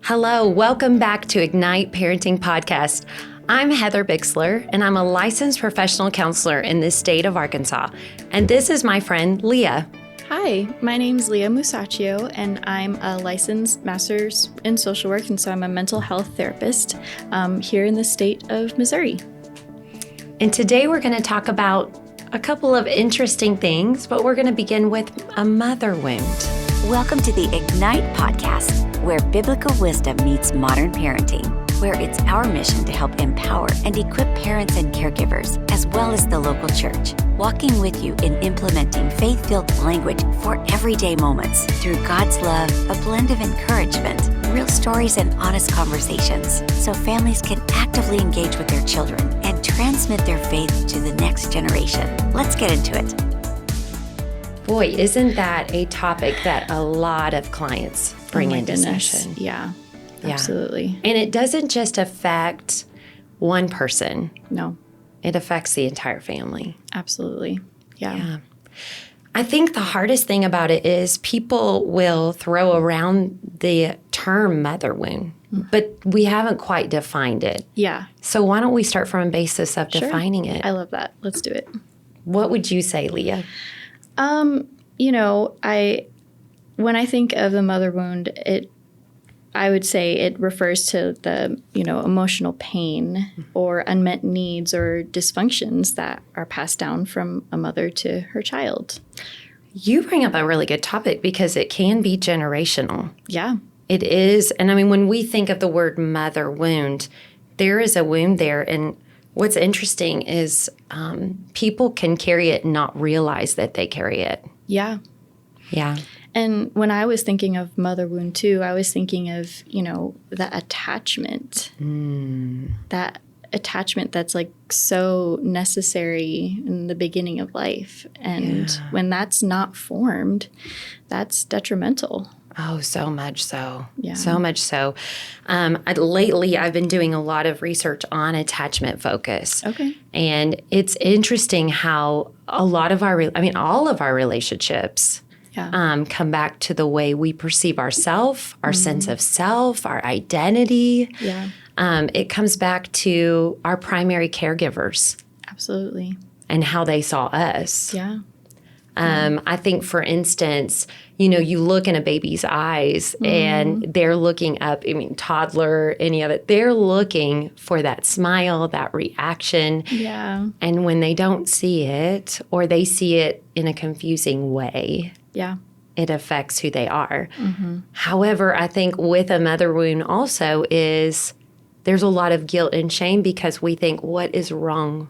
Hello, welcome back to Ignite Parenting Podcast. I'm Heather Bixler, and I'm a licensed professional counselor in the state of Arkansas. And this is my friend, Leah. Hi, my name's Leah Musacchio, and I'm a licensed master's in social work, and so I'm a mental health therapist here in the state of Missouri. And today we're going to talk about a couple of interesting things, but we're going to begin with a mother wound. Welcome to the Ignite Podcast, where biblical wisdom meets modern parenting, where it's our mission to help empower and equip parents and caregivers, as well as the local church, walking with you in implementing faith-filled language for everyday moments through God's love, a blend of encouragement, real stories, and honest conversations, so families can actively engage with their children and transmit their faith to the next generation. Let's get into it. Boy, isn't that a topic that a lot of clients bring into session? Yeah, absolutely. And it doesn't just affect one person. No. It affects the entire family. Absolutely. Yeah. I think the hardest thing about it is people will throw around the term mother wound, but we haven't quite defined it. Yeah. So why don't we start from a basis of defining it? I love that. Let's do it. What would you say, Leah? When I think of the mother wound, I would say it refers to the, emotional pain or unmet needs or dysfunctions that are passed down from a mother to her child. You bring up a really good topic because it can be generational. Yeah. It is. And I mean, when we think of the word mother wound, there is a wound there. And what's interesting is people can carry it and not realize that they carry it. Yeah. Yeah. And when I was thinking of mother wound too, I was thinking of, the attachment. That attachment that's like so necessary in the beginning of life. And when that's not formed, that's detrimental. Oh, so much so. Yeah. So much so. Lately, I've been doing a lot of research on attachment focus. Okay. And it's interesting how all of our relationships come back to the way we perceive ourselves, our sense of self, our identity. Yeah. It comes back to our primary caregivers. Absolutely. And how they saw us. Yeah. I think, for instance, you look in a baby's eyes and they're looking up, toddler, any of it, they're looking for that smile, that reaction. Yeah. And when they don't see it or they see it in a confusing way, it affects who they are. However, I think with a mother wound also is there's a lot of guilt and shame because we think, what is wrong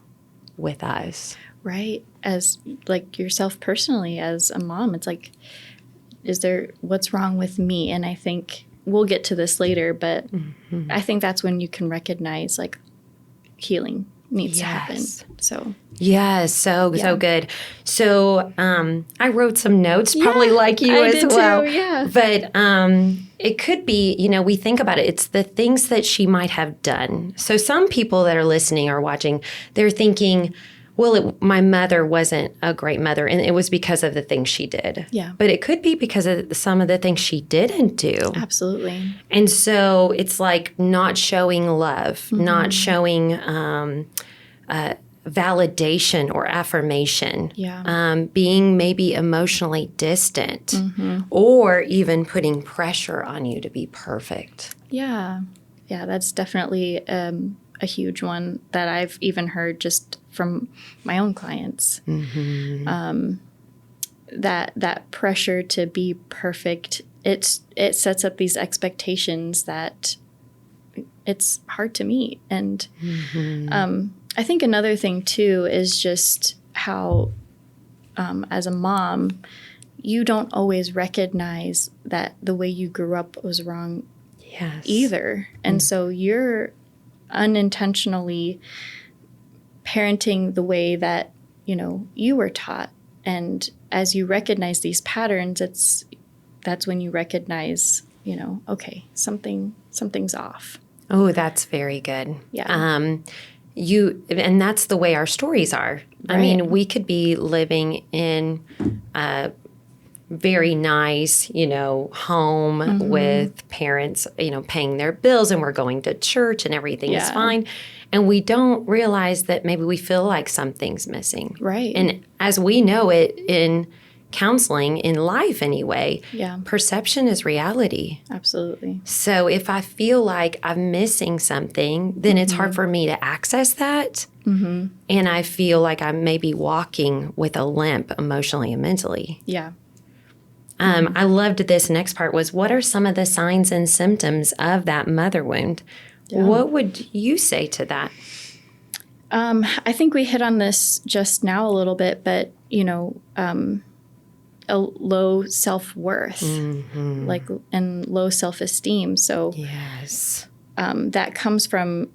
with us? Right. As like yourself personally, as a mom, it's like, what's wrong with me? And I think we'll get to this later, but I think that's when you can recognize like healing needs to happen. So yes, so good. So I wrote some notes, probably like you I as did well. Too, yeah. But it could be, we think about it. It's the things that she might have done. So some people that are listening or watching, they're thinking, well, my mother wasn't a great mother, and it was because of the things she did. Yeah. But it could be because of some of the things she didn't do. Absolutely. And so it's like not showing love, not showing validation or affirmation, being maybe emotionally distant, or even putting pressure on you to be perfect. Yeah. Yeah, that's definitely a huge one that I've even heard just from my own clients. That pressure to be perfect, it sets up these expectations that it's hard to meet. And I think another thing too is just how as a mom, you don't always recognize that the way you grew up was wrong either. And so you're unintentionally parenting the way that, you were taught. And as you recognize these patterns, that's when you recognize, okay, something's off. Oh, that's very good. Yeah. And that's the way our stories are. Right. I mean, we could be living in very nice, home with parents, paying their bills, and we're going to church and everything is fine. And we don't realize that maybe we feel like something's missing. Right. And as we know it in counseling, in life anyway, perception is reality. Absolutely. So if I feel like I'm missing something, then it's hard for me to access that. And I feel like I'm maybe walking with a limp emotionally and mentally. Yeah. I loved this next part was, what are some of the signs and symptoms of that mother wound? Yeah. What would you say to that? I think we hit on this just now a little bit, but, a low self-worth, and low self-esteem. So yes, that comes from,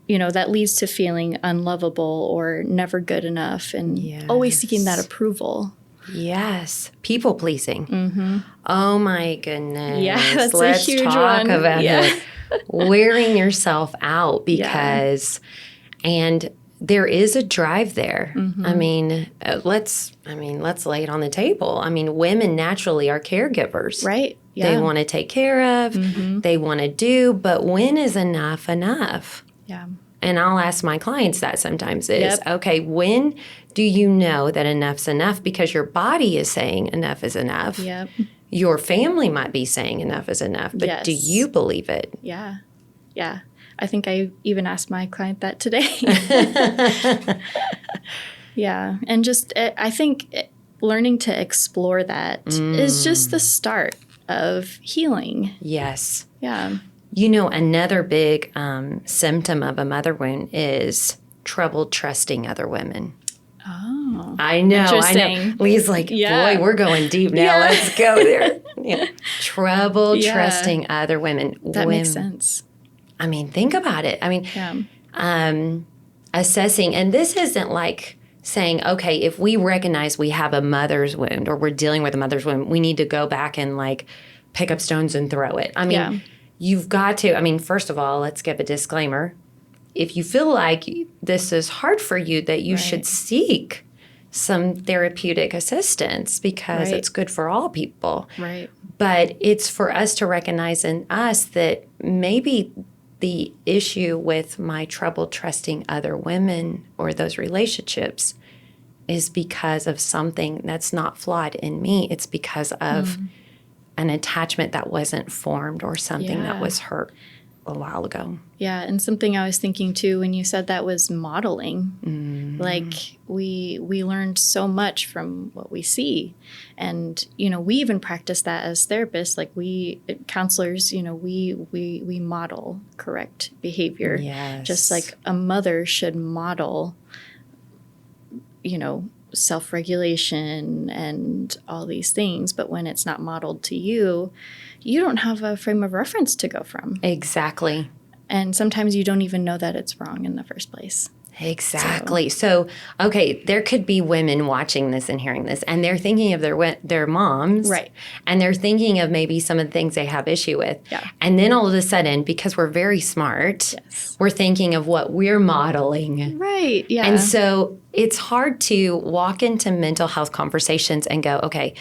that leads to feeling unlovable or never good enough and always seeking that approval. Yes. People pleasing. Oh my goodness. Yeah, that's Let's a huge talk one. about it. Wearing yourself out because, and there is a drive there. I mean, let's lay it on the table. I mean, women naturally are caregivers. Right. Yeah. They want to take care of, they want to do, but when is enough enough? Yeah. And I'll ask my clients that sometimes is, okay, when do you know that enough's enough? Because your body is saying enough is enough. Yep. Your family might be saying enough is enough, but do you believe it? Yeah. Yeah. I think I even asked my client that today. Yeah. And just, I think learning to explore that is just the start of healing. Yes. Yeah. Another big symptom of a mother wound is trouble trusting other women. Oh. I know. Leah's like, boy, we're going deep now. Yeah. Let's go there. Trouble trusting other women. That makes sense. I mean, think about it. I mean, assessing, and this isn't like saying, okay, if we recognize we have a mother's wound or we're dealing with a mother's wound, we need to go back and like pick up stones and throw it. I mean, you've got to, first of all, let's give a disclaimer. If you feel like this is hard for you, that you should seek some therapeutic assistance because it's good for all people. Right. But it's for us to recognize in us that maybe the issue with my trouble trusting other women or those relationships is because of something that's not flawed in me. It's because of an attachment that wasn't formed or something that was hurt a while ago. Yeah, and something I was thinking too when you said that was modeling. Like we learned so much from what we see. And, we even practice that as therapists. Like we counselors, we model correct behavior. Yes. Just like a mother should model, self-regulation and all these things. But when it's not modeled to you, you don't have a frame of reference to go from. Exactly. And sometimes you don't even know that it's wrong in the first place. Exactly. So, okay, there could be women watching this and hearing this, and they're thinking of their moms. Right. And they're thinking of maybe some of the things they have issue with. Yeah. And then all of a sudden, because we're very smart, we're thinking of what we're modeling. Right. Yeah. And so it's hard to walk into mental health conversations and go, okay,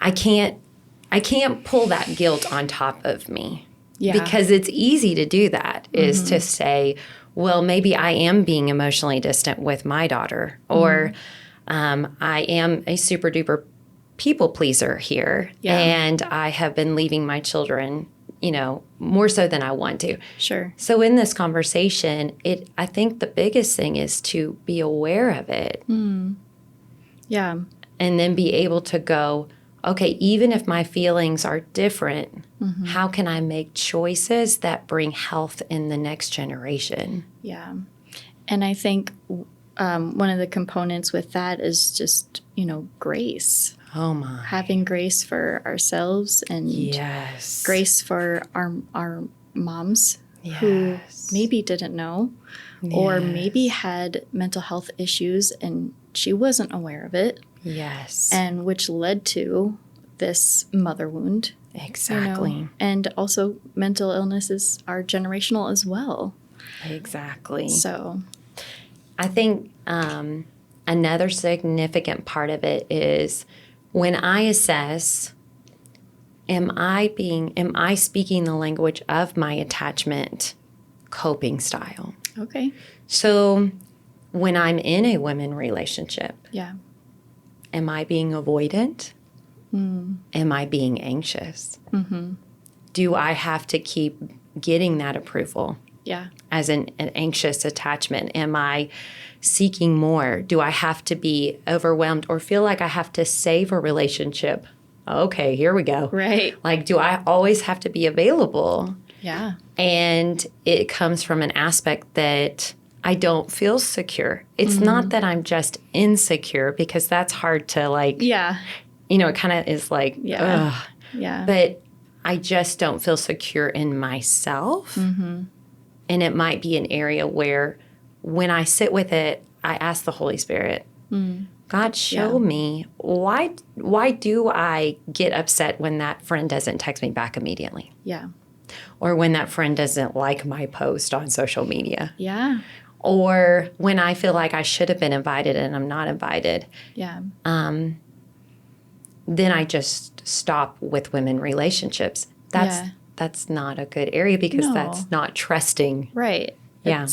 I can't pull that guilt on top of me. Yeah. Because it's easy to do that, is to say, well, maybe I am being emotionally distant with my daughter, or I am a super duper people pleaser here, and I have been leaving my children, more so than I want to. Sure. So in this conversation, I think the biggest thing is to be aware of it. Yeah. And then be able to go, okay, even if my feelings are different, how can I make choices that bring health in the next generation? Yeah. And I think one of the components with that is just, grace. Oh, my. Having grace for ourselves and grace for our moms who maybe didn't know or maybe had mental health issues and she wasn't aware of it. Yes. And which led to this mother wound. Exactly. And also mental illnesses are generational as well. Exactly. So I think another significant part of it is when I assess, am I speaking the language of my attachment coping style? Okay. So when I'm in a women relationship, Yeah. am I being avoidant? Am I being anxious? Mm-hmm. Do I have to keep getting that approval? Yeah. As an anxious attachment? Am I seeking more? Do I have to be overwhelmed or feel like I have to save a relationship? Okay, here we go. Right. Like, do I always have to be available? Yeah. And it comes from an aspect that I don't feel secure. It's not that I'm just insecure, because that's hard to like, Yeah. it kind of is like, Yeah. ugh. Yeah. But I just don't feel secure in myself. Mm-hmm. And it might be an area where when I sit with it, I ask the Holy Spirit, God, show me, why do I get upset when that friend doesn't text me back immediately? Yeah. Or when that friend doesn't like my post on social media? Yeah. Or when I feel like I should have been invited and I'm not invited? Yeah. Then I just stop with women relationships. That's not a good area, because that's not trusting. Right. Yeah.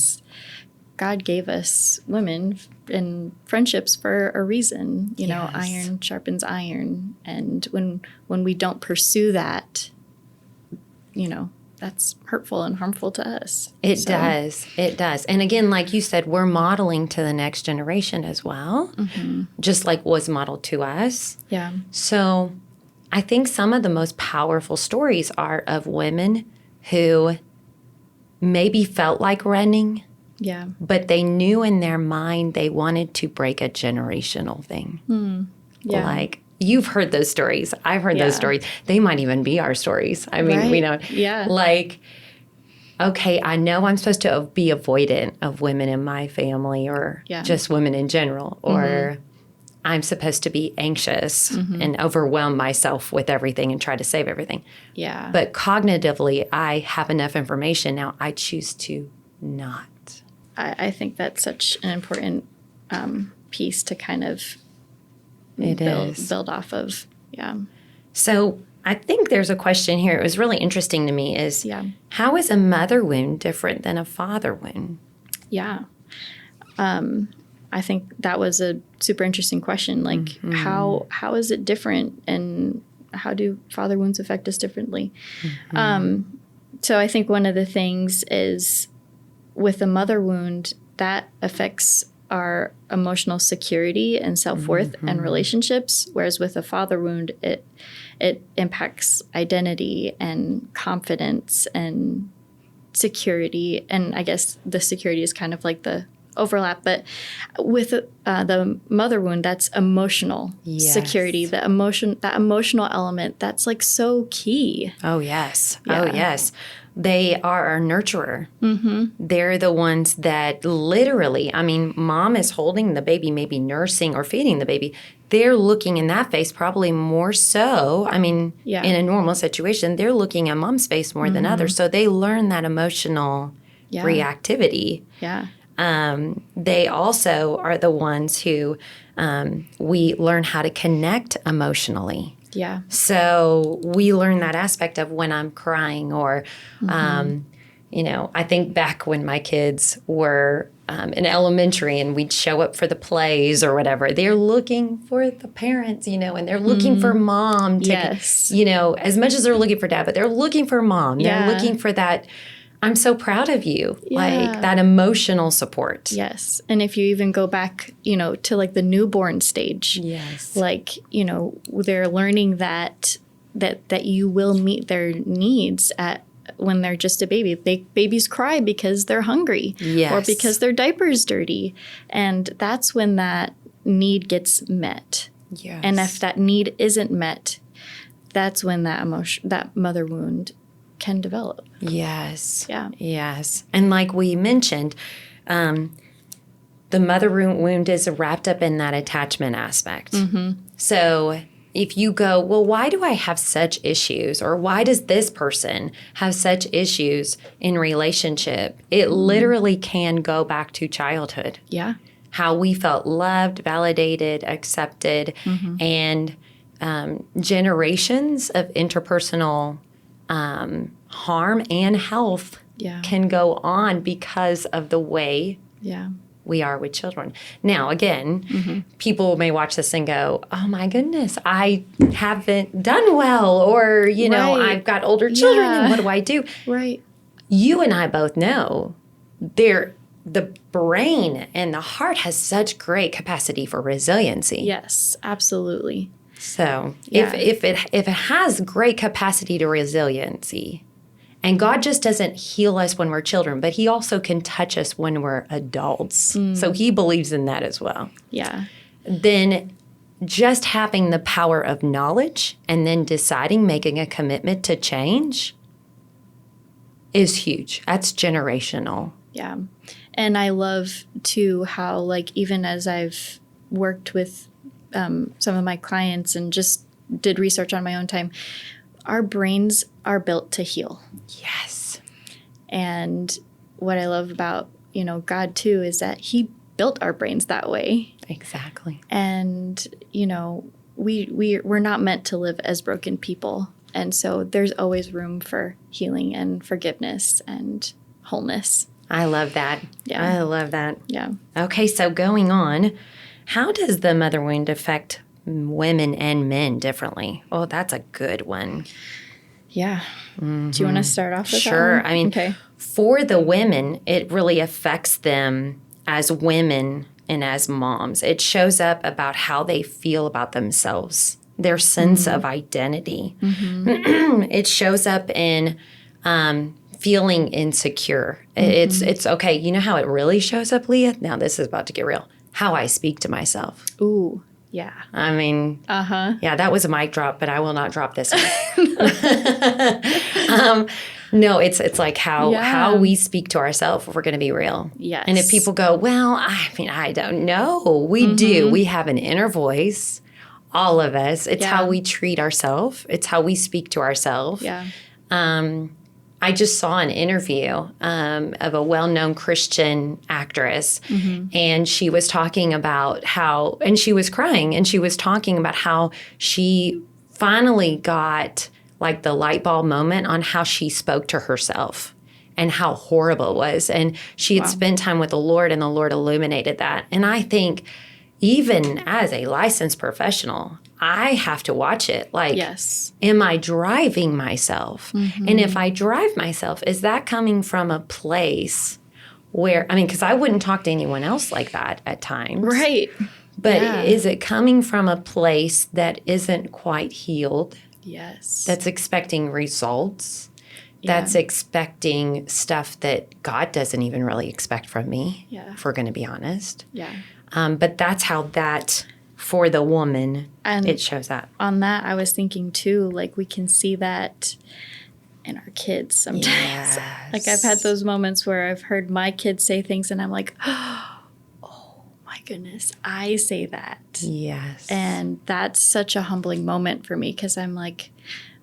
God gave us women in friendships for a reason. You know, iron sharpens iron. And when we don't pursue that, that's hurtful and harmful to us. It does. It does. And again, like you said, we're modeling to the next generation as well, just like was modeled to us. Yeah. So I think some of the most powerful stories are of women who maybe felt like running, but they knew in their mind they wanted to break a generational thing. Yeah. Like, you've heard those stories. I've heard those stories. They might even be our stories. I mean, we don't. Yeah. Like, okay, I know I'm supposed to be avoidant of women in my family, or just women in general, or I'm supposed to be anxious and overwhelm myself with everything and try to save everything. Yeah. But cognitively, I have enough information now. I choose to not. I think that's such an important piece to kind of build off of. Yeah. So I think there's a question here. It was really interesting to me is, how is a mother wound different than a father wound? Yeah. I think that was a super interesting question. Like, how is it different, and how do father wounds affect us differently? So I think one of the things is, with a mother wound, that affects our emotional security and self-worth and relationships, whereas with a father wound, it impacts identity and confidence and security. And I guess the security is kind of like the overlap, but with the mother wound, that's emotional security, that emotional element, that's like so key. Oh, yes. Yeah. Oh, yes. They are our nurturer. They're the ones that literally, I mean, mom is holding the baby, maybe nursing or feeding the baby. They're looking in that face probably more so. I mean, in a normal situation, they're looking at mom's face more than others. So they learn that emotional reactivity. Yeah. They also are the ones who we learn how to connect emotionally. Yeah. So we learn that aspect of when I'm crying, or, I think back when my kids were in elementary and we'd show up for the plays or whatever, they're looking for the parents, and they're looking for mom to, as much as they're looking for dad, but they're looking for mom. They're looking for that. I'm so proud of you, like that emotional support. Yes. And if you even go back, to like the newborn stage, like, they're learning that you will meet their needs when they're just a baby. Babies cry because they're hungry or because their diaper is dirty. And that's when that need gets met. Yes. And if that need isn't met, that's when that mother wound can develop. Yes. Yeah. Yes. And like we mentioned, the mother wound is wrapped up in that attachment aspect. So if you go, well, why do I have such issues? Or why does this person have such issues in relationship? It literally can go back to childhood. Yeah. How we felt loved, validated, accepted, and generations of interpersonal harm and health can go on because of the way we are with children. Now, again, people may watch this and go, oh my goodness, I haven't done well, or, you know, I've got older children and what do I do? Right. You and I both know the brain and the heart has such great capacity for resiliency. Yes, absolutely. So if it has great capacity to resiliency, and God just doesn't heal us when we're children, but he also can touch us when we're adults. So he believes in that as well. Yeah. Then just having the power of knowledge and then deciding, making a commitment to change is huge. That's generational. Yeah. And I love too how, like, even as I've worked with some of my clients and just did research on my own time, our brains are built to heal. Yes. And what I love about, you know, God too is that he built our brains that way. Exactly. And, you know, we're not meant to live as broken people. And so there's always room for healing and forgiveness and wholeness. I love that. Yeah. I love that. Yeah. Okay, so going on, how does the mother wound affect women and men differently? Oh, that's a good one. Yeah. Do you want to start off with Sure. that one? I mean, for the women, it really affects them as women and as moms. It shows up about how they feel about themselves, their sense of identity. It shows up in feeling insecure. It's okay. You know how it really shows up, Leah? Now this is about to get real. How I speak to myself. Ooh, yeah. I mean, yeah, that was a mic drop, but I will not drop this one. No, it's like how we speak to ourselves if we're going to be real. Yes. And if people go, well, I mean, I don't know. We do. We have an inner voice, all of us. It's how we treat ourselves. It's how we speak to ourselves. Yeah. I just saw an interview of a well-known Christian actress, and she was talking about how, and she was crying, and she was talking about how she finally got like the light bulb moment on how she spoke to herself and how horrible it was. And she had spent time with the Lord, and the Lord illuminated that. And I think even as a licensed professional, I have to watch it. Like, am I driving myself? And if I drive myself, is that coming from a place where, I mean, because I wouldn't talk to anyone else like that at times. Right. But is it coming from a place that isn't quite healed? Yes. That's expecting results? That's expecting stuff that God doesn't even really expect from me, if we're going to be honest. Yeah. But that's how that, for the woman, it shows up. On that, I was thinking too, like we can see that in our kids sometimes. Yes. Like I've had those moments where I've heard my kids say things and I'm like, oh my goodness, I say that. Yes. And that's such a humbling moment for me because I'm like,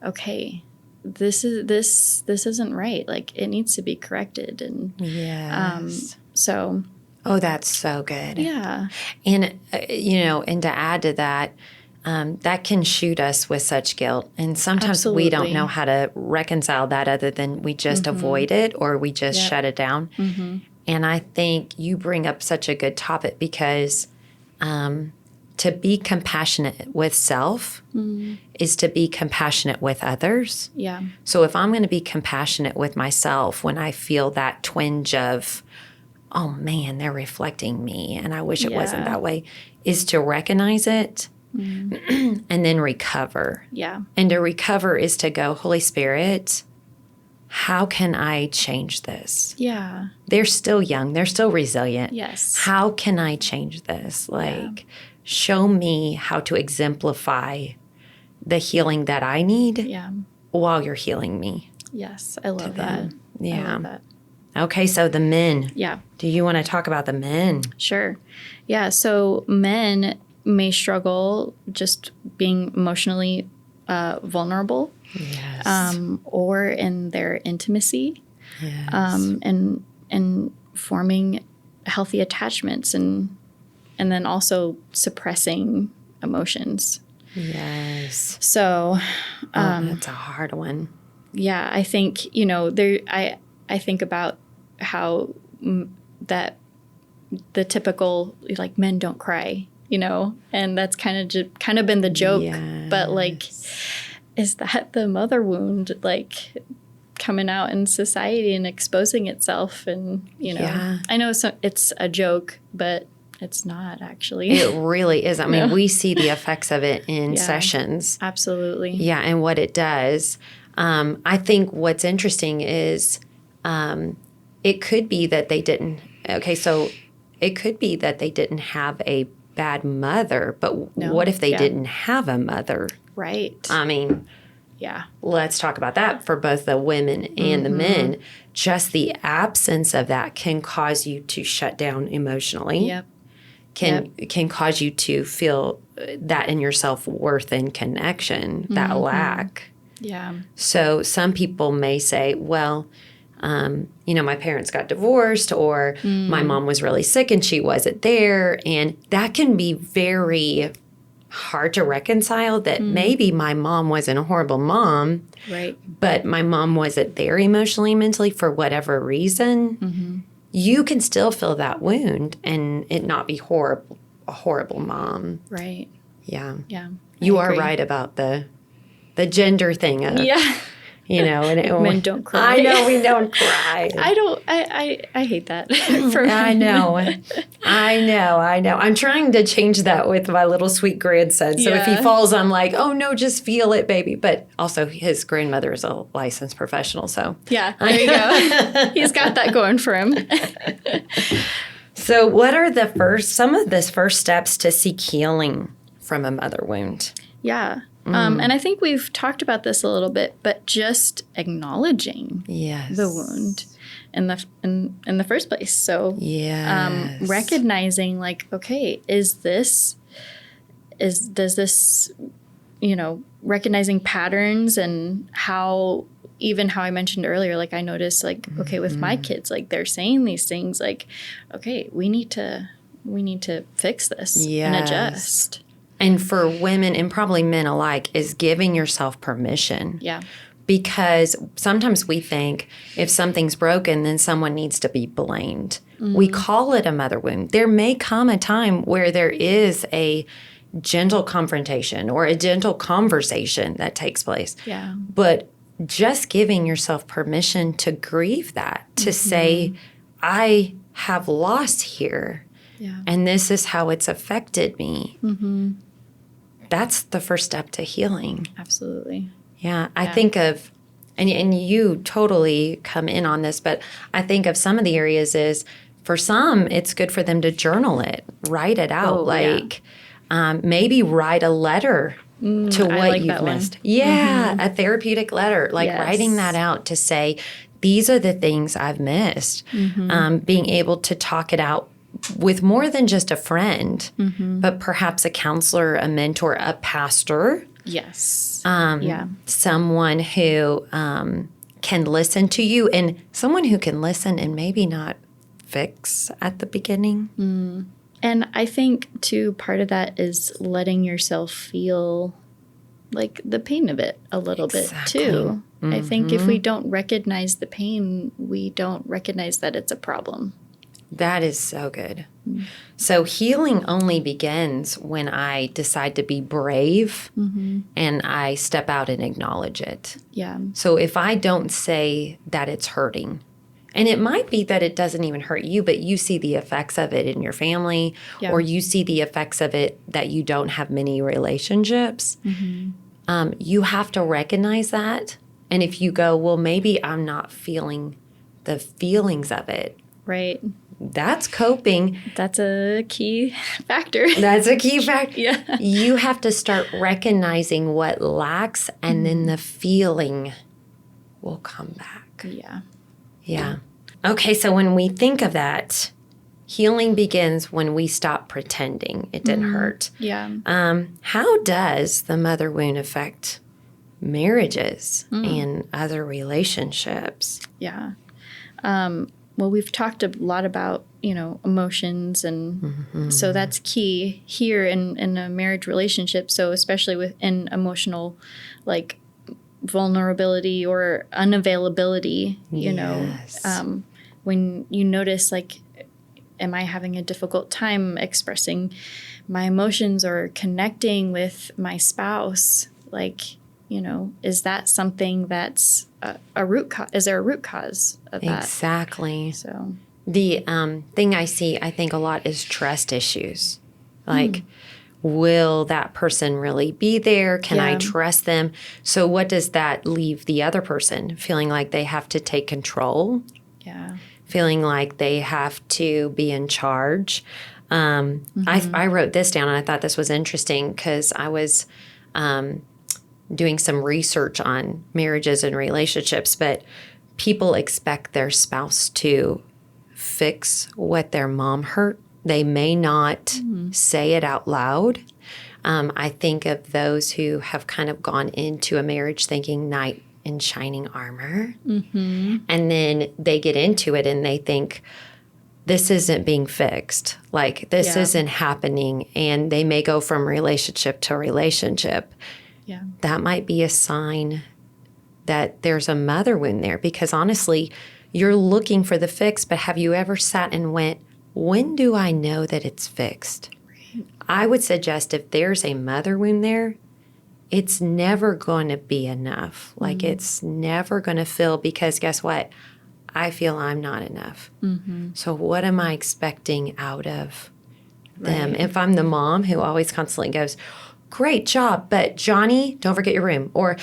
okay, this isn't right. Like it needs to be corrected. And so. Oh, that's so good. Yeah. And, and to add to that, that can shoot us with such guilt. And sometimes we don't know how to reconcile that other than we just avoid it or we just shut it down. And I think you bring up such a good topic because to be compassionate with self is to be compassionate with others. Yeah. So if I'm going to be compassionate with myself when I feel that twinge of, oh man, they're reflecting me and I wish it wasn't that way, is to recognize it and then recover. Yeah. And to recover is to go, Holy Spirit, how can I change this? Yeah. They're still young. They're still resilient. Yes. How can I change this? Like, show me how to exemplify the healing that I need while you're healing me. Yes. I love that. Yeah. I love that. Okay, so the men. Yeah. Do you want to talk about the men? Sure. Yeah, so men may struggle just being emotionally vulnerable or in their intimacy and forming healthy attachments and then also suppressing emotions. Yes. So, that's a hard one. Yeah, I think, I think about how that the typical, like, men don't cry, and that's kind of been the joke. Yes. But, like, is that the mother wound, like, coming out in society and exposing itself? And, I know it's a joke, but it's not actually. It really is. I mean, we see the effects of it in sessions. Absolutely. Yeah, and what it does. I think what's interesting is it could be that they didn't. Okay, so it could be that they didn't have a bad mother, but what if they didn't have a mother? Right. I mean, let's talk about that for both the women and the men. Just the absence of that can cause you to shut down emotionally. Yep. Can cause you to feel that in your self-worth and connection, that lack. Yeah. So some people may say, well, my parents got divorced, or my mom was really sick and she wasn't there. And that can be very hard to reconcile, that maybe my mom wasn't a horrible mom, right? But my mom wasn't there emotionally, mentally, for whatever reason. You can still feel that wound and it not be a horrible mom. Right. Yeah. Yeah. You are right about the gender thing of, and men don't cry. I know we don't cry. I hate that. I know. I'm trying to change that with my little sweet grandson. So if he falls, I'm like, oh no, just feel it, baby. But also his grandmother is a licensed professional. So yeah, there you go. He's got that going for him. So what are some of the first steps to seek healing from a mother wound? Yeah. And I think we've talked about this a little bit, but just acknowledging the wound in the first place. So recognizing, like, okay, does this recognizing patterns, and how I mentioned earlier, like, I noticed, like, okay, with my kids, like, they're saying these things, like, okay, we need to fix this and adjust. And for women and probably men alike, is giving yourself permission. Yeah. Because sometimes we think if something's broken, then someone needs to be blamed. We call it a mother wound. There may come a time where there is a gentle confrontation or a gentle conversation that takes place. Yeah. But just giving yourself permission to grieve that, to say, I have lost here. Yeah. And this is how it's affected me. That's the first step to healing. Absolutely. Yeah. I think of, and you totally come in on this, but I think of some of the areas is, for some, it's good for them to journal it, write it out. Maybe write a letter to what you've missed. Yeah. A therapeutic letter, writing that out to say, these are the things I've missed. Being able to talk it out with more than just a friend, but perhaps a counselor, a mentor, a pastor. Yes. Someone who can listen to you, and someone who can listen and maybe not fix at the beginning. And I think, too, part of that is letting yourself feel, like, the pain of it a little bit, too. I think if we don't recognize the pain, we don't recognize that it's a problem. That is so good. So healing only begins when I decide to be brave and I step out and acknowledge it. Yeah. So if I don't say that it's hurting, and it might be that it doesn't even hurt you, but you see the effects of it in your family, or you see the effects of it that you don't have many relationships, you have to recognize that. And if you go, well, maybe I'm not feeling the feelings of it. Right. That's coping. That's a key factor. That's a key factor. Yeah. You have to start recognizing what lacks, and then the feeling will come back. Yeah. Okay, so when we think of that, healing begins when we stop pretending it didn't hurt. Yeah. How does the mother wound affect marriages and other relationships? Yeah. well, we've talked a lot about, emotions. And so that's key here in a marriage relationship. So especially within emotional, like, vulnerability or unavailability, when you notice, like, am I having a difficult time expressing my emotions or connecting with my spouse? Like, is that something that's a root cause? Is there a root cause of that? Exactly. So the thing I see, I think a lot is trust issues. Like, will that person really be there? Can I trust them? So what does that leave the other person? Feeling like they have to take control? Yeah. Feeling like they have to be in charge? I wrote this down, and I thought this was interesting because I was doing some research on marriages and relationships, but people expect their spouse to fix what their mom hurt. They may not say it out loud. I think of those who have kind of gone into a marriage thinking knight in shining armor. And then they get into it and they think, this isn't being fixed. Like, this isn't happening. And they may go from relationship to relationship. Yeah. That might be a sign that there's a mother wound there, because honestly, you're looking for the fix, but have you ever sat and went, when do I know that it's fixed? Right. I would suggest if there's a mother wound there, it's never going to be enough. Like, it's never going to fill, because guess what? I feel I'm not enough. So what am I expecting out of them? Right. If I'm the mom who always constantly goes, great job, but Johnny, don't forget your room. Or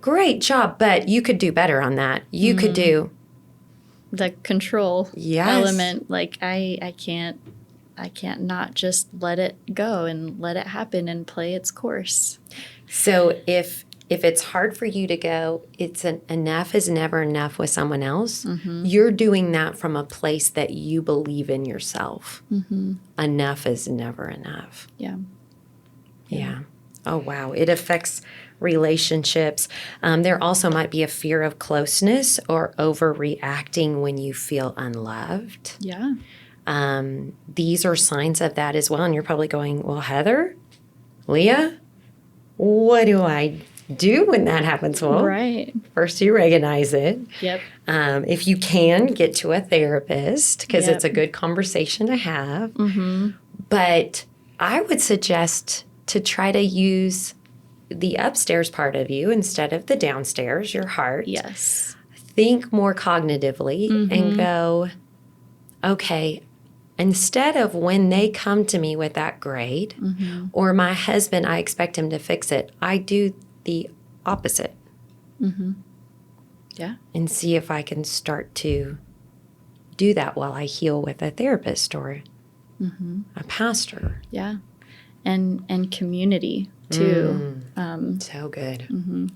great job, but you could do better on that. You could do the control element. Like, I can't not just let it go and let it happen and play its course. So if it's hard for you to go, enough is never enough with someone else. You're doing that from a place that you believe in yourself. Enough is never enough. Yeah. Oh, wow. It affects relationships. There also might be a fear of closeness or overreacting when you feel unloved. Yeah. These are signs of that as well. And you're probably going, well, Heather, Leah, what do I do when that happens? Well, right. First you recognize it. Yep. If you can, get to a therapist, because it's a good conversation to have. But I would suggest to try to use the upstairs part of you instead of the downstairs, your heart. Yes. Think more cognitively and go, okay, instead of when they come to me with that grade, or my husband, I expect him to fix it, I do the opposite. Yeah. And see if I can start to do that while I heal with a therapist or a pastor. Yeah. And community too. So good.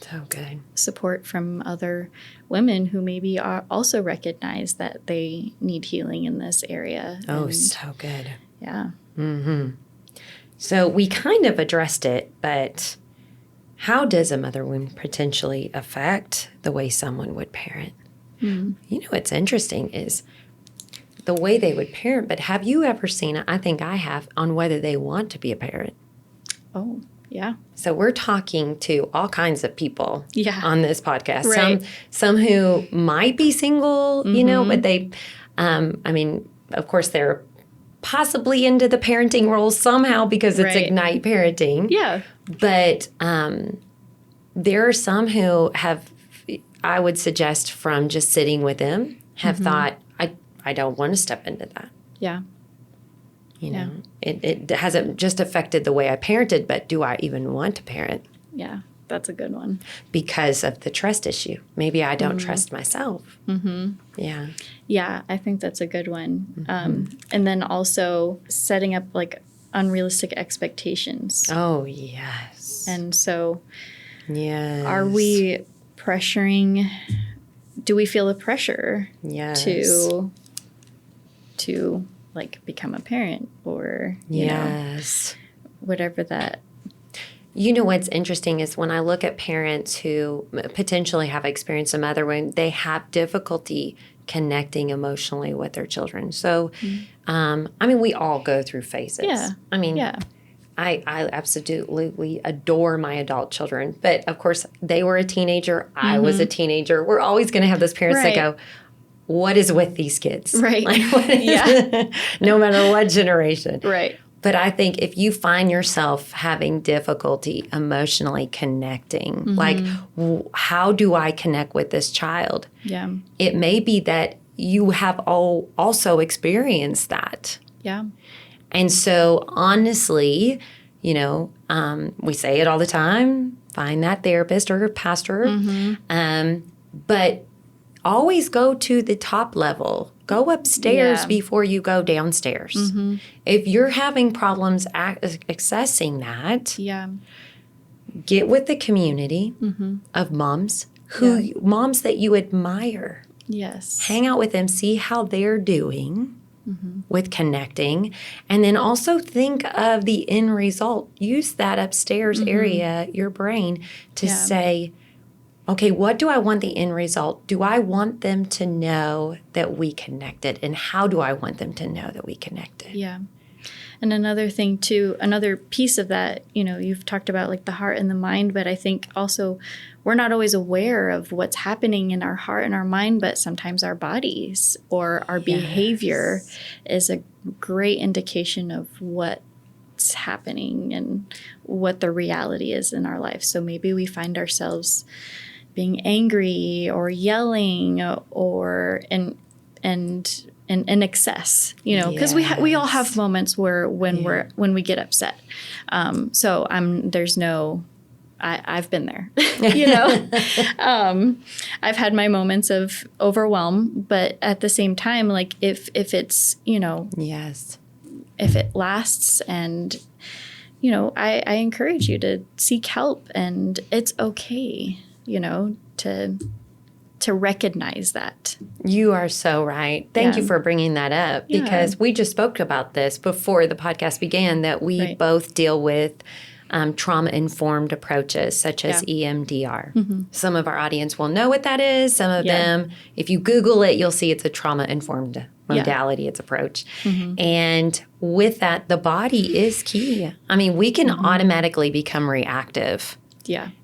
So good. Support from other women who maybe also recognize that they need healing in this area. Oh, so good. Yeah. So we kind of addressed it, but how does a mother wound potentially affect the way someone would parent? You know, what's interesting is the way they would parent, but have you ever seen, I think I have, on whether they want to be a parent? Oh, yeah. So we're talking to all kinds of people on this podcast. Right. Some who might be single, you know, but they, I mean, of course, they're possibly into the parenting role somehow because it's Ignite Parenting. Yeah. But there are some who have, I would suggest from just sitting with them, have thought, I don't want to step into that. Yeah. You know, it hasn't just affected the way I parented, but do I even want to parent? Yeah, that's a good one. Because of the trust issue. Maybe I don't trust myself. Yeah. Yeah, I think that's a good one. And then also setting up like unrealistic expectations. Oh, yes. And so are we pressuring, do we feel the pressure to like become a parent or, you know, whatever that. You know, what's interesting is when I look at parents who potentially have experienced a mother wound, they have difficulty connecting emotionally with their children. So, I mean, we all go through phases. Yeah. I mean, I absolutely adore my adult children. But, of course, they were a teenager. I was a teenager. We're always going to have those parents that go, what is with these kids? Right. Like, no matter what generation. Right. But I think if you find yourself having difficulty emotionally connecting, like, how do I connect with this child? Yeah. It may be that you have also experienced that. Yeah. And so, honestly, you know, we say it all the time, find that therapist or pastor. But always go to the top level. Go upstairs before you go downstairs. If you're having problems accessing that, get with the community of moms moms that you admire. Yes. Hang out with them, see how they're doing with connecting, and then also think of the end result. Use that upstairs area, your brain, to say, okay, what do I want the end result? Do I want them to know that we connected? And how do I want them to know that we connected? Yeah. And another thing too, another piece of that, you know, you've talked about like the heart and the mind, but I think also we're not always aware of what's happening in our heart and our mind, but sometimes our bodies or our behavior is a great indication of what's happening and what the reality is in our life. So maybe we find ourselves being angry or yelling or in excess, you know, because we all have moments where when we get upset. So I've been there, you know. I've had my moments of overwhelm, but at the same time, like if it's, you know, if it lasts, and you know, I encourage you to seek help, and it's okay, you know, to recognize that. You are so right. Thank you for bringing that up, because we just spoke about this before the podcast began, that we both deal with trauma-informed approaches such as EMDR. Some of our audience will know what that is. Some of them, if you Google it, you'll see it's a trauma-informed modality, its approach. And with that, the body is key. I mean, we can automatically become reactive.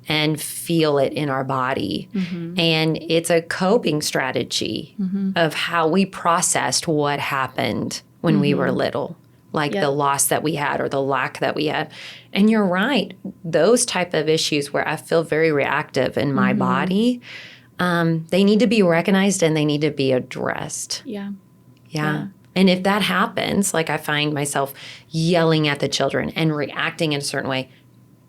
And feel it in our body. And it's a coping strategy of how we processed what happened when we were little, like the loss that we had or the lack that we had. And you're right. Those type of issues where I feel very reactive in my body, they need to be recognized and they need to be addressed. And if that happens, like I find myself yelling at the children and reacting in a certain way,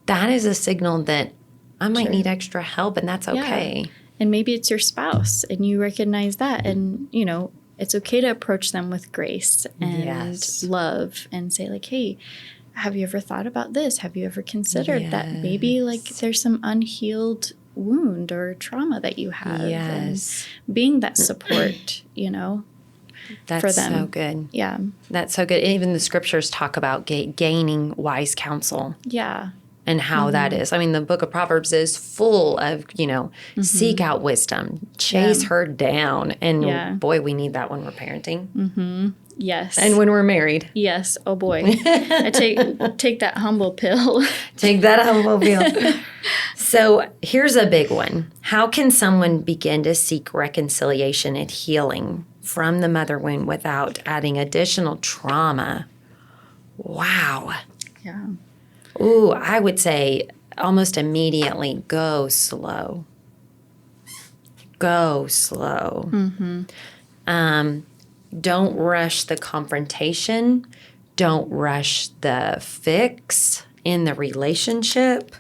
that is a signal that I might need extra help, and that's okay. And maybe it's your spouse, and you recognize that, and, you know, it's okay to approach them with grace and love and say, like, hey, have you ever thought about this? Have you ever considered that maybe, like, there's some unhealed wound or trauma that you have? And being that support, you know, that's for them. So good. Yeah. That's so good. Even the scriptures talk about gaining wise counsel. And how that is. I mean, the book of Proverbs is full of, you know, seek out wisdom, chase her down. And boy, we need that when we're parenting. Yes. And when we're married. Yes. Oh, boy. I take that humble pill. Take that humble pill. So here's a big one. How can someone begin to seek reconciliation and healing from the mother wound without adding additional trauma? Wow. Yeah. Ooh, I would say almost immediately go slow. Go slow. Don't rush the confrontation. Don't rush the fix in the relationship.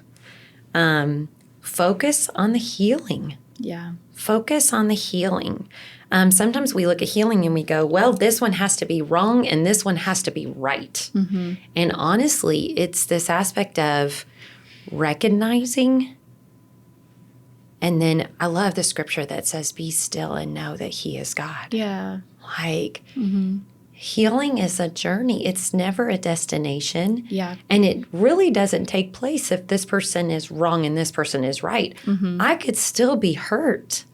Focus on the healing. Focus on the healing. Sometimes we look at healing and we go, well, this one has to be wrong and this one has to be right. And honestly, it's this aspect of recognizing. And then I love the scripture that says, be still and know that he is God. Like, healing is a journey. It's never a destination. And it really doesn't take place if this person is wrong and this person is right. I could still be hurt.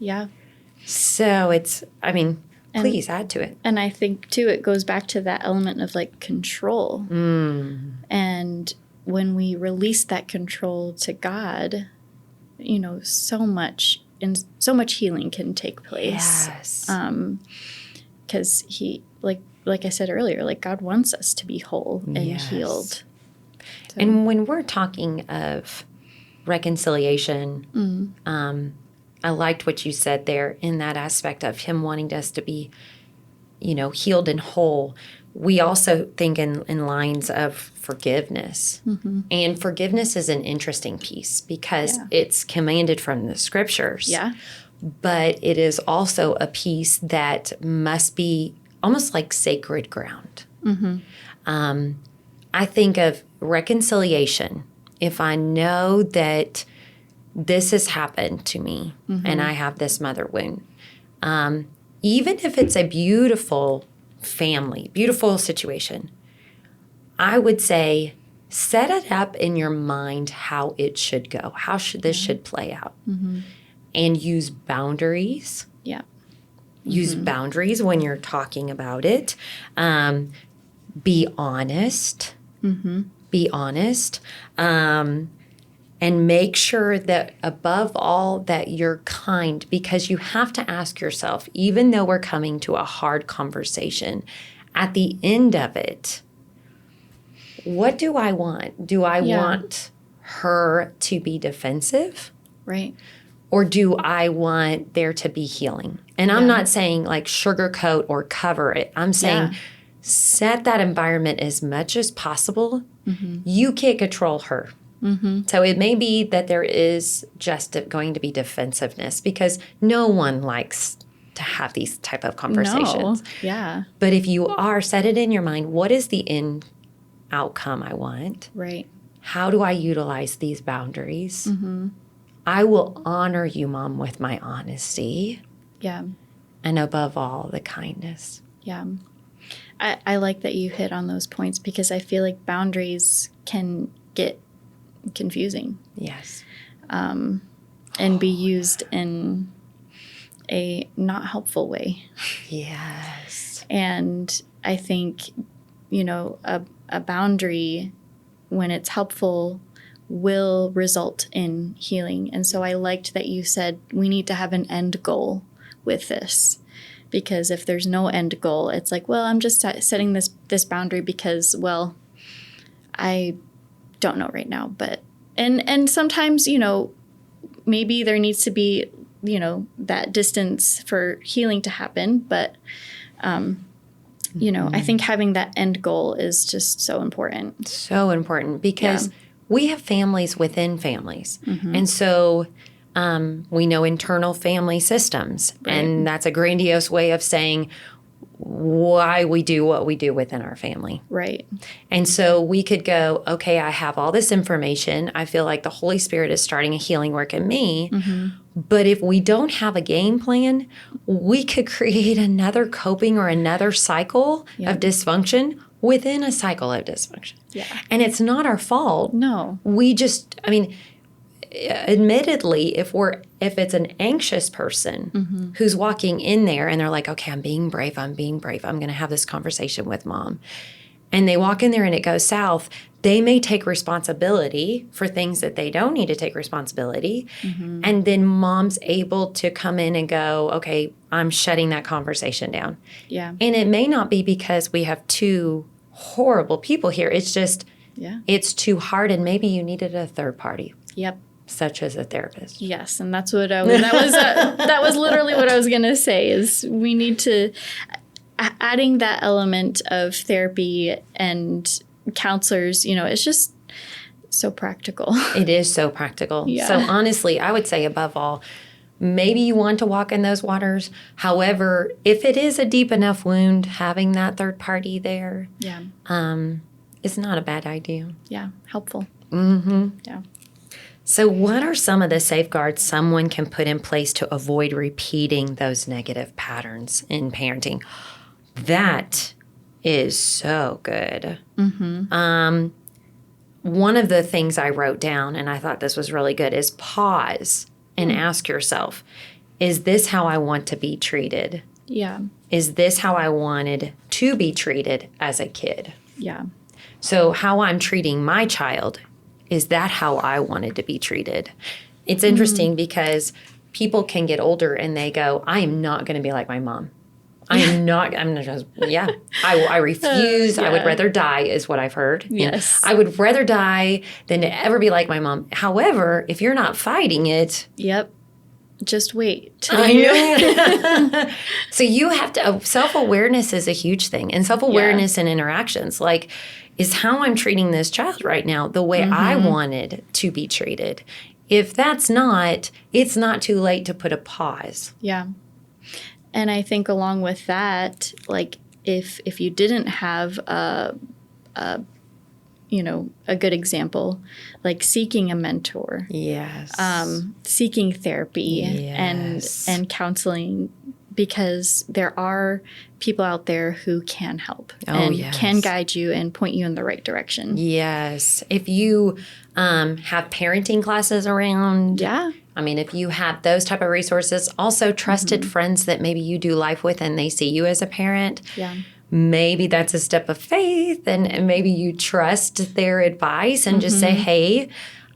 So it's, I mean, Please add to it. And I think, too, it goes back to that element of, like, control. And when we release that control to God, so much healing can take place. Yes. Because he, like I said earlier, like, God wants us to be whole and healed. So. And when we're talking of reconciliation, I liked what you said there in that aspect of him wanting us to be, healed and whole. We also think in lines of forgiveness. And forgiveness is an interesting piece because it's commanded from the scriptures. Yeah. But it is also a piece that must be almost like sacred ground. I think of reconciliation. If I know that this has happened to me and I have this mother wound, even if it's a beautiful family, beautiful situation, I would say set it up in your mind how it should go, how this should play out, and use boundaries. Yeah. Use boundaries when you're talking about it. Be honest. Be honest. And make sure that above all that you're kind, because you have to ask yourself, even though we're coming to a hard conversation, at the end of it, what do I want? Do I want her to be defensive? Right. Or do I want there to be healing? And I'm not saying like sugarcoat or cover it. I'm saying set that environment as much as possible. You can't control her. So it may be that there is just going to be defensiveness because no one likes to have these type of conversations. No. Yeah. But if you are, set it in your mind, what is the end outcome I want? Right. How do I utilize these boundaries? I will honor you, Mom, with my honesty. Yeah. And above all, the kindness. Yeah. I like that you hit on those points because I feel like boundaries can get confusing. Yes. And be used in a not helpful way. Yes. And I think, a boundary, when it's helpful, will result in healing. And so I liked that you said we need to have an end goal with this. Because if there's no end goal, it's like, well, I'm just setting this boundary because, well, I don't know right now. But and sometimes, maybe there needs to be, that distance for healing to happen. But, I think having that end goal is just so important. So important because we have families within families. And so we know internal family systems. Right. And that's a grandiose way of saying why we do what we do within our family. Right. And so we could go, okay, I have all this information. I feel like the Holy Spirit is starting a healing work in me. But if we don't have a game plan, we could create another coping or another cycle of dysfunction within a cycle of dysfunction. Yeah. And it's not our fault. No. We just, admittedly, if it's an anxious person who's walking in there and they're like, okay, I'm being brave. I'm going to have this conversation with Mom. And they walk in there and it goes south, they may take responsibility for things that they don't need to take responsibility. And then Mom's able to come in and go, okay, I'm shutting that conversation down. Yeah. And it may not be because we have two horrible people here. It's just, it's too hard and maybe you needed a third party. Yep. Such as a therapist. Yes, and that's what that was literally what I was going to say is we need to adding that element of therapy and counselors, it's just so practical. It is so practical. Yeah. So honestly, I would say above all, maybe you want to walk in those waters. However, if it is a deep enough wound, having that third party there is not a bad idea. Yeah, helpful. Yeah. So what are some of the safeguards someone can put in place to avoid repeating those negative patterns in parenting? That is so good. One of the things I wrote down, and I thought this was really good, is pause and ask yourself, is this how I want to be treated? Yeah. Is this how I wanted to be treated as a kid? Yeah. So how I'm treating my child, is that how I wanted to be treated? It's interesting because people can get older and they go, I am not going to be like my mom. I'm just, I refuse. I would rather die is what I've heard. Yes. And I would rather die than to ever be like my mom. However, if you're not fighting it. Yep. Just wait. I know. So you have to, self-awareness is a huge thing. And self-awareness in interactions, like, is how I'm treating this child right now the way I wanted to be treated. If that's not, it's not too late to put a pause. Yeah. And I think along with that, like, if you didn't have a good example, like seeking a mentor. Yes. Seeking therapy and counseling, because there are people out there who can help can guide you and point you in the right direction. Yes. If you have parenting classes around. Yeah. I mean, if you have those type of resources, also trusted friends that maybe you do life with and they see you as a parent. Yeah. Maybe that's a step of faith, and maybe you trust their advice and just say, hey,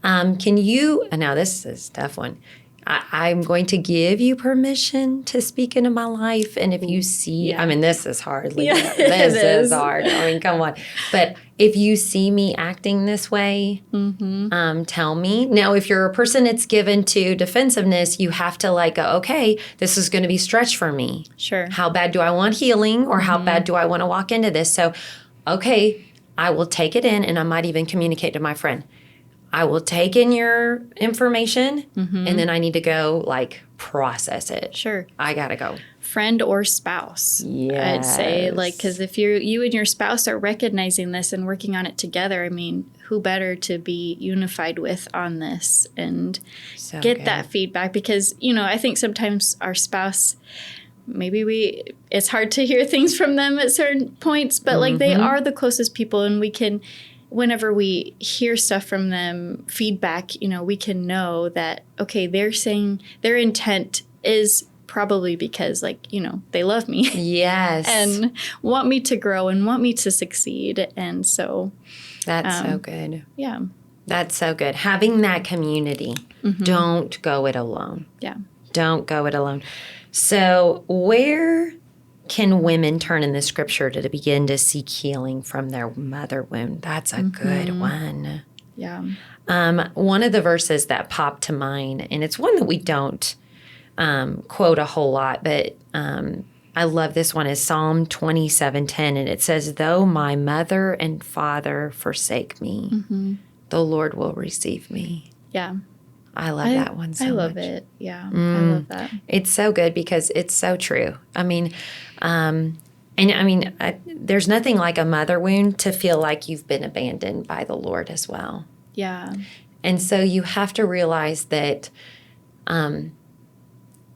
can you, now this is a tough one. I'm going to give you permission to speak into my life. And if you see, I mean, this is hard. Leah. This is hard. I mean, come on. But if you see me acting this way, tell me. Now, if you're a person that's given to defensiveness, you have to like go, okay, this is going to be stretch for me. Sure. How bad do I want healing, or how bad do I want to walk into this? So, okay, I will take it in, and I might even communicate to my friend. I will take in your information, and then I need to go, like, process it. Sure. I got to go. Friend or spouse, Yes. I'd say. Like, because if you and your spouse are recognizing this and working on it together, I mean, who better to be unified with on this and get that feedback? Because, I think sometimes our spouse, maybe it's hard to hear things from them at certain points, but, like, they are the closest people, and we can... Whenever we hear stuff from them, feedback, we can know that, okay, they're saying their intent is probably because, like, they love me. Yes. And want me to grow and want me to succeed. And so. That's so good. Yeah. That's so good. Having that community. Don't go it alone. Yeah. Don't go it alone. So where can women turn in the scripture to begin to seek healing from their mother wound? That's a good one. Yeah. One of the verses that popped to mind, and it's one that we don't quote a whole lot, but I love this one, is Psalm 27:10, and it says, though my mother and father forsake me, the Lord will receive me. Yeah. I love that one so much. I love it. Yeah. I love that. It's so good because it's so true. I mean, there's nothing like a mother wound to feel like you've been abandoned by the Lord as well. Yeah. And so you have to realize that a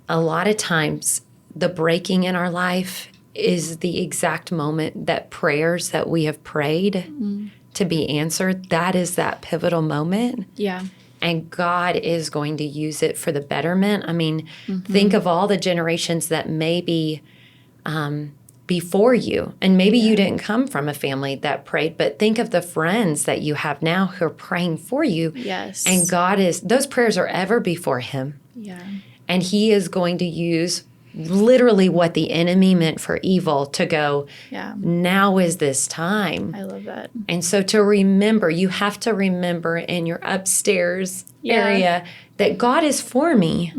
lot of times the breaking in our life is the exact moment that prayers that we have prayed to be answered, that is that pivotal moment. Yeah. And God is going to use it for the betterment. I mean, think of all the generations that maybe before you, and maybe you didn't come from a family that prayed, but think of the friends that you have now who are praying for you. Yes. And those prayers are ever before Him. Yeah. And He is going to use literally what the enemy meant for evil to go, now is this time. I love that. And so to remember, you have to remember in your upstairs area that God is for me,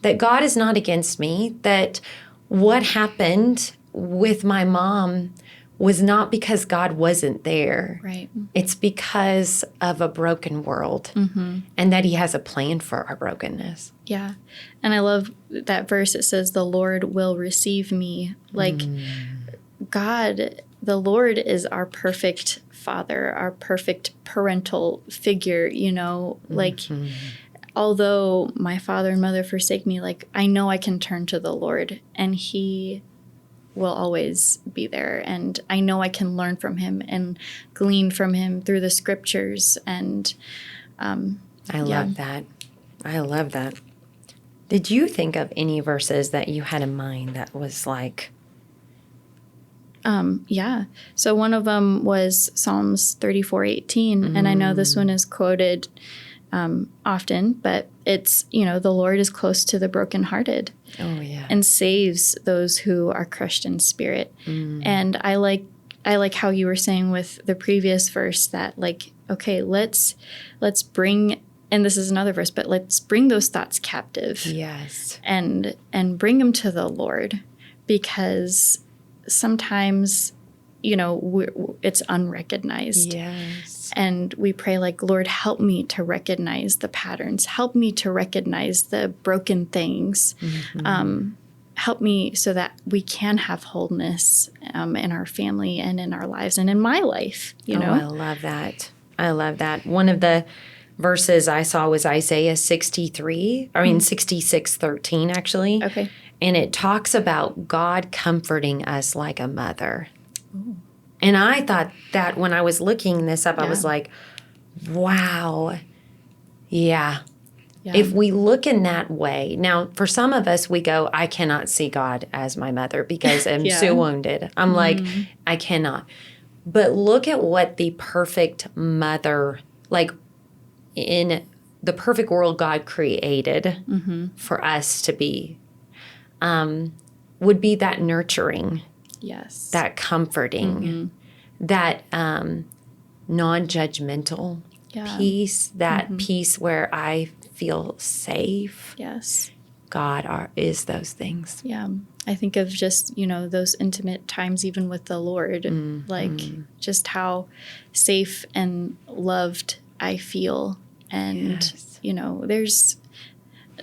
that God is not against me, that what happened with my mom was not because God wasn't there. Right. It's because of a broken world and that He has a plan for our brokenness. Yeah. And I love that verse. It says, the Lord will receive me. Like God, the Lord is our perfect Father, our perfect parental figure, like although my father and mother forsake me, like I know I can turn to the Lord and He will always be there. And I know I can learn from Him and glean from Him through the scriptures. And I love that. I love that. Did you think of any verses that you had in mind that was like... Yeah. So one of them was Psalms 34:18. And I know this one is quoted often, but it's, the Lord is close to the brokenhearted. Oh, yeah. And saves those who are crushed in spirit. And I like how you were saying with the previous verse that, like, okay, let's bring, and this is another verse, but let's bring those thoughts captive. Yes. And bring them to the Lord, because sometimes, it's unrecognized. Yes. And we pray, like, Lord, help me to recognize the patterns. Help me to recognize the broken things. Help me so that we can have wholeness in our family and in our lives and in my life, Oh, I love that. I love that. One of the verses I saw was Isaiah 66:13, actually. Okay. And it talks about God comforting us like a mother. Ooh. And I thought that when I was looking this up, I was like, wow. Yeah. If we look in that way, now for some of us, we go, I cannot see God as my mother because I'm so wounded. I'm like, I cannot. But look at what the perfect mother, like in the perfect world God created for us to be, would be that nurturing. Yes. That comforting, that non-judgmental peace, that peace where I feel safe. Yes. God is those things. Yeah. I think of just, those intimate times even with the Lord, like just how safe and loved I feel. And, there's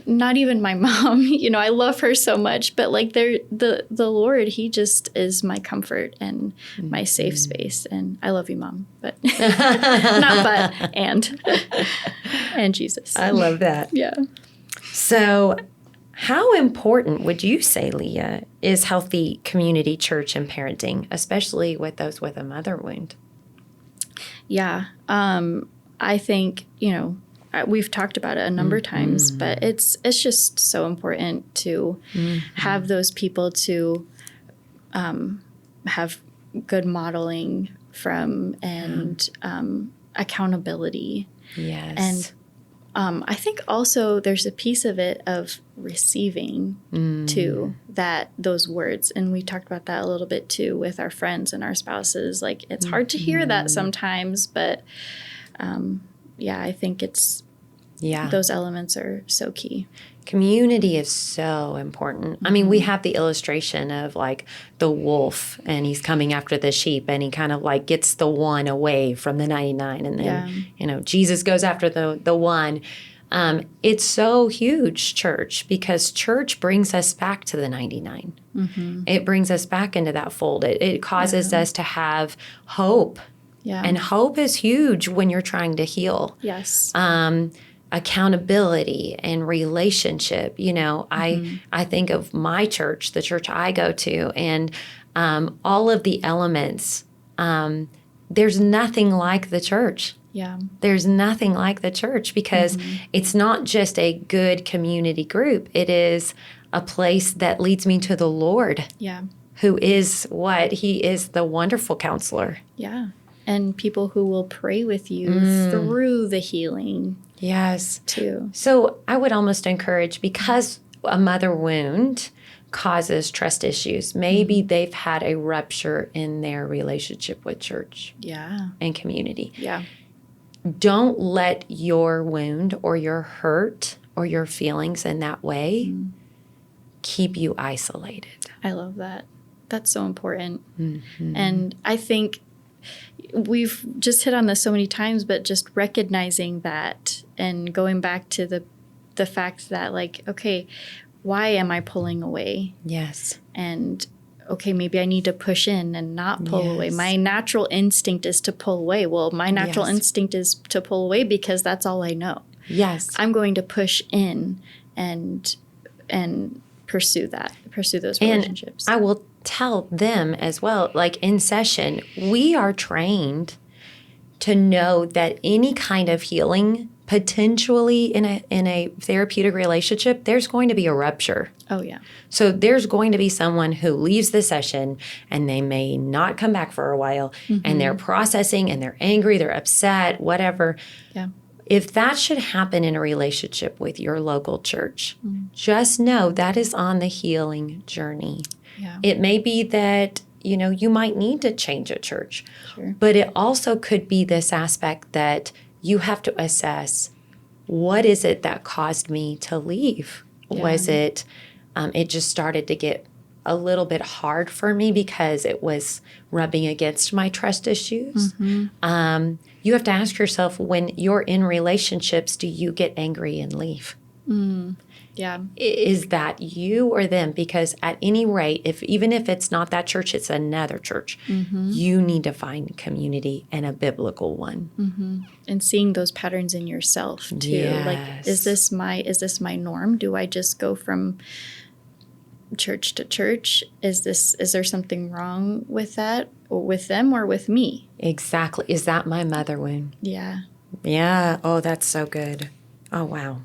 not even my mom, I love her so much, but like the Lord, he just is my comfort and my safe space. And I love you, Mom, but and Jesus. I love that. Yeah. So how important would you say, Leah, is healthy community church and parenting, especially with those with a mother wound? Yeah. I think, we've talked about it a number of times, but it's just so important to have those people to have good modeling from and accountability. Yes. And I think also there's a piece of it of receiving too, that those words. And we talked about that a little bit too with our friends and our spouses. Like, it's hard to hear that sometimes, but I think it's those elements are so key. Community is so important. I mean, we have the illustration of like the wolf and he's coming after the sheep and he kind of like gets the one away from the 99. And then, Jesus goes after the one. It's so huge, church, because church brings us back to the 99. It brings us back into that fold. It causes us to have hope. Yeah. And hope is huge when you're trying to heal. Yes. Accountability and relationship. I think of my church, the church I go to, and all of the elements. There's nothing like the church. Yeah. There's nothing like the church because it's not just a good community group. It is a place that leads me to the Lord. Yeah. Who is what? He is the wonderful counselor. Yeah. And people who will pray with you through the healing. Yes. Too. So I would almost encourage, because a mother wound causes trust issues, maybe they've had a rupture in their relationship with church and community. Yeah. Don't let your wound or your hurt or your feelings in that way keep you isolated. I love that. That's so important. And I think we've just hit on this so many times, but just recognizing that and going back to the fact that, like, okay, why am I pulling away? Yes. And okay, maybe I need to push in and not pull away. My natural instinct is to pull away. Well, my natural instinct is to pull away because that's all I know. Yes. I'm going to push in and pursue those relationships. And I will tell them as well, like in session, we are trained to know that any kind of healing potentially in a therapeutic relationship, there's going to be a rupture. Oh, yeah. So there's going to be someone who leaves the session and they may not come back for a while, and they're processing and they're angry, they're upset, whatever. Yeah. If that should happen in a relationship with your local church, just know that is on the healing journey. Yeah. It may be that, you might need to change a church, Sure. but it also could be this aspect that you have to assess, what is it that caused me to leave? Yeah. Was it, it just started to get a little bit hard for me because it was rubbing against my trust issues? You have to ask yourself, when you're in relationships, do you get angry and leave? Yeah. Is that you or them? Because at any rate, even if it's not that church, it's another church, you need to find community, and a biblical one. And seeing those patterns in yourself too. Yes. Like, is this my norm? Do I just go from church to church? Is there something wrong with that, or with them, or with me? Exactly. Is that my mother wound? Yeah. Yeah. Oh, that's so good. Oh, wow.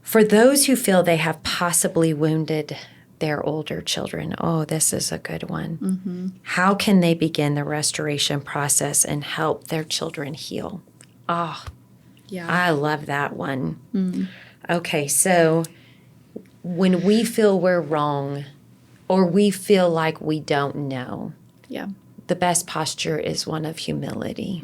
For those who feel they have possibly wounded their older children, oh, this is a good one. How can they begin the restoration process and help their children heal? Oh, Yeah. I love that one. Okay, so when we feel we're wrong, or we feel like we don't know, Yeah. the best posture is one of humility.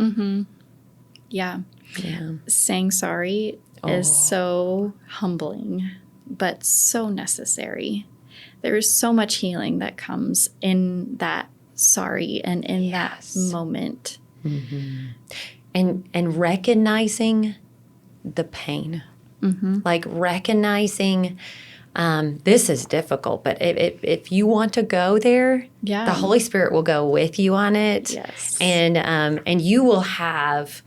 Yeah. Yeah. Saying sorry is so humbling, but so necessary. There is so much healing that comes in that sorry and in that moment. And recognizing the pain. Like recognizing, this is difficult, but if you want to go there, Yeah. the Holy Spirit will go with you on it. Yes. And you will have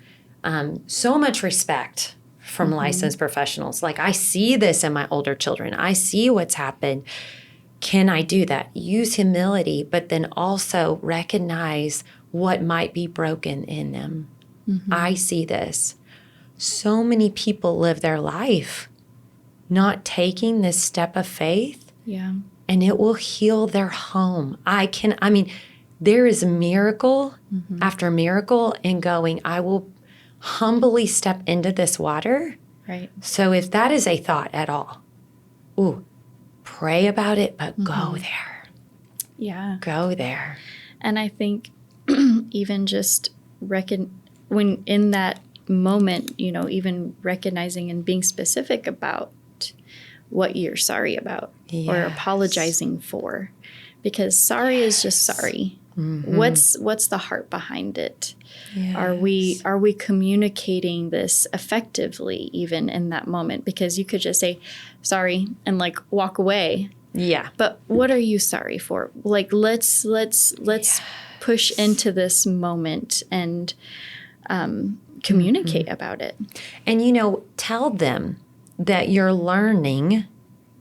so much respect from licensed professionals. Like, I see this in my older children. I see what's happened. Can I do that? Use humility, but then also recognize what might be broken in them. I see this. So many people live their life not taking this step of faith, Yeah. and it will heal their home. There is miracle after miracle in going, I will humbly step into this water. Right. So if that is a thought at all, pray about it, but go there. Yeah. Go there. And I think even just when in that moment, even recognizing and being specific about what you're sorry about or Yes. apologizing for, because sorry is just sorry. What's the heart behind it? Yes. Are we communicating this effectively even in that moment? Because you could just say sorry and like walk away. Yeah. But what are you sorry for? Like, let's push into this moment and communicate about it. And, tell them that you're learning.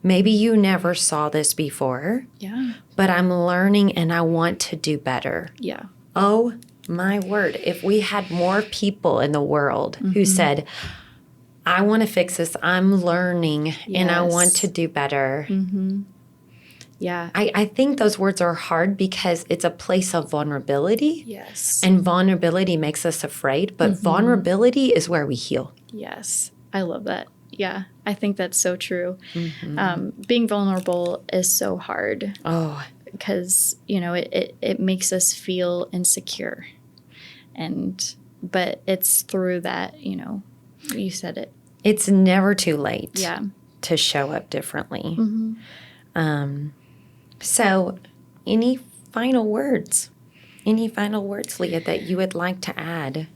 Maybe you never saw this before, Yeah. but I'm learning and I want to do better. Yeah. Oh, my word. If we had more people in the world who said, I want to fix this, I'm learning, and I want to do better. Yeah. I think those words are hard because it's a place of vulnerability. Yes. And vulnerability makes us afraid, but vulnerability is where we heal. Yes. I love that. Yeah. I think that's so true. Being vulnerable is so hard. Oh, because, it makes us feel insecure. But it's through that, you said it. it's never too late Yeah. to show up differently. So any final words? Any final words, Leah, that you would like to add?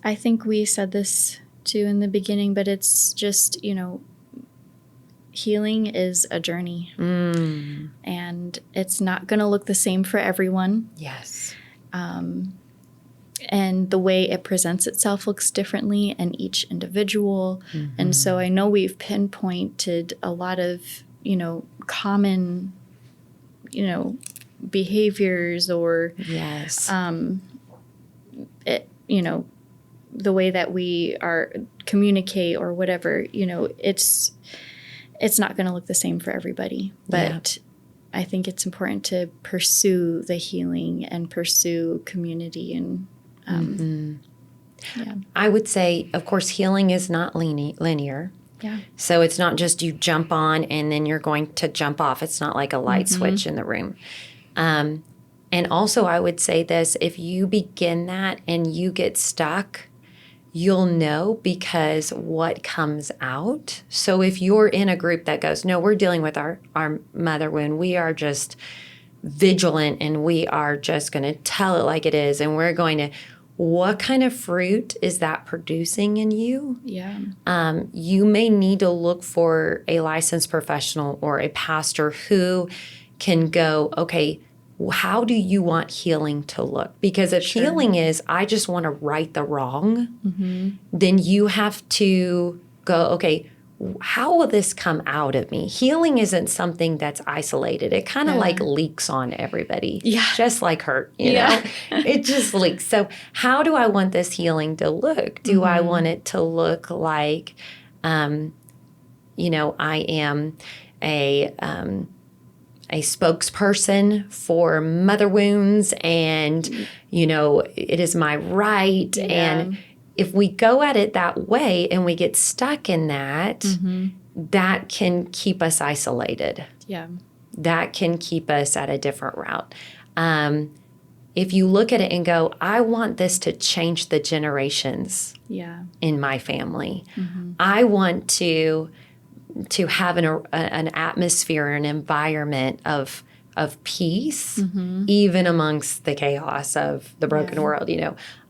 I think we said this too in the beginning, but it's just, healing is a journey. And it's not going to look the same for everyone. Yes. And the way it presents itself looks differently in each individual. And so I know we've pinpointed a lot of, common, behaviors or, Yes. the way that we are communicate or whatever, it's not going to look the same for everybody. But I think it's important to pursue the healing and pursue community. And I would say, of course, healing is not linear. Yeah. So it's not just you jump on and then you're going to jump off. It's not like a light switch in the room. And also I would say this, if you begin that and you get stuck, you'll know because what comes out. So if you're in a group that goes, no, we're dealing with our mother wound, we are just vigilant and we are just going to tell it like it is, and we're going to, what kind of fruit is that producing in you? Yeah. You may need to look for a licensed professional or a pastor who can go, okay, how do you want healing to look? Because if healing is, I just want to right the wrong, then you have to go, okay, how will this come out of me? Healing isn't something that's isolated. It kind of like leaks on everybody, just like hurt, you know? It just leaks. So how do I want this healing to look? Do I want it to look like, I am a spokesperson for mother wounds and, it is my right. Yeah. And if we go at it that way and we get stuck in that, that can keep us isolated. Yeah. That can keep us at a different route. If you look at it and go, I want this to change the generations in my family. I want to have an atmosphere, an environment of peace, even amongst the chaos of the broken world,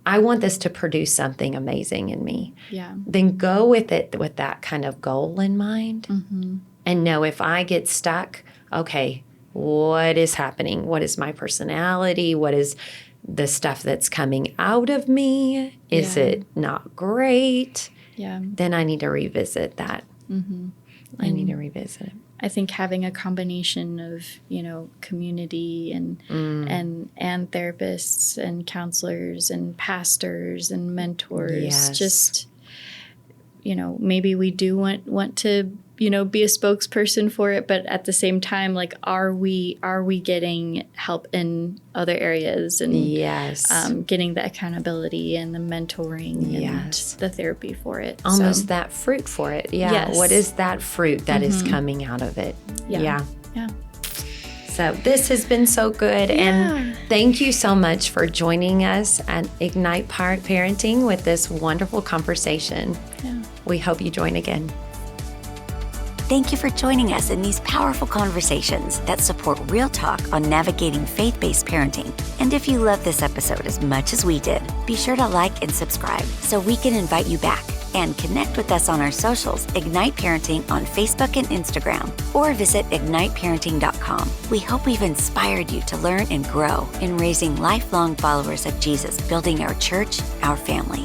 I want this to produce something amazing in me. Yeah. Then go with it with that kind of goal in mind and know if I get stuck, okay, what is happening? What is my personality? What is the stuff that's coming out of me? Is it not great? Yeah. Then I need to revisit that. I need to revisit it. I think having a combination of, community and therapists and counselors and pastors and mentors, just, maybe we do want to, be a spokesperson for it, but at the same time, like, are we getting help in other areas and getting the accountability and the mentoring and the therapy for it? Almost that fruit for it. Yeah. Yes. What is that fruit that is coming out of it? Yeah. So this has been so good. And thank you so much for joining us at Ignite Parenting with this wonderful conversation. Yeah. We hope you join again. Thank you for joining us in these powerful conversations that support real talk on navigating faith-based parenting. And if you love this episode as much as we did, be sure to like and subscribe so we can invite you back, and connect with us on our socials, Ignite Parenting on Facebook and Instagram, or visit igniteparenting.com. We hope we've inspired you to learn and grow in raising lifelong followers of Jesus, building our church, our family.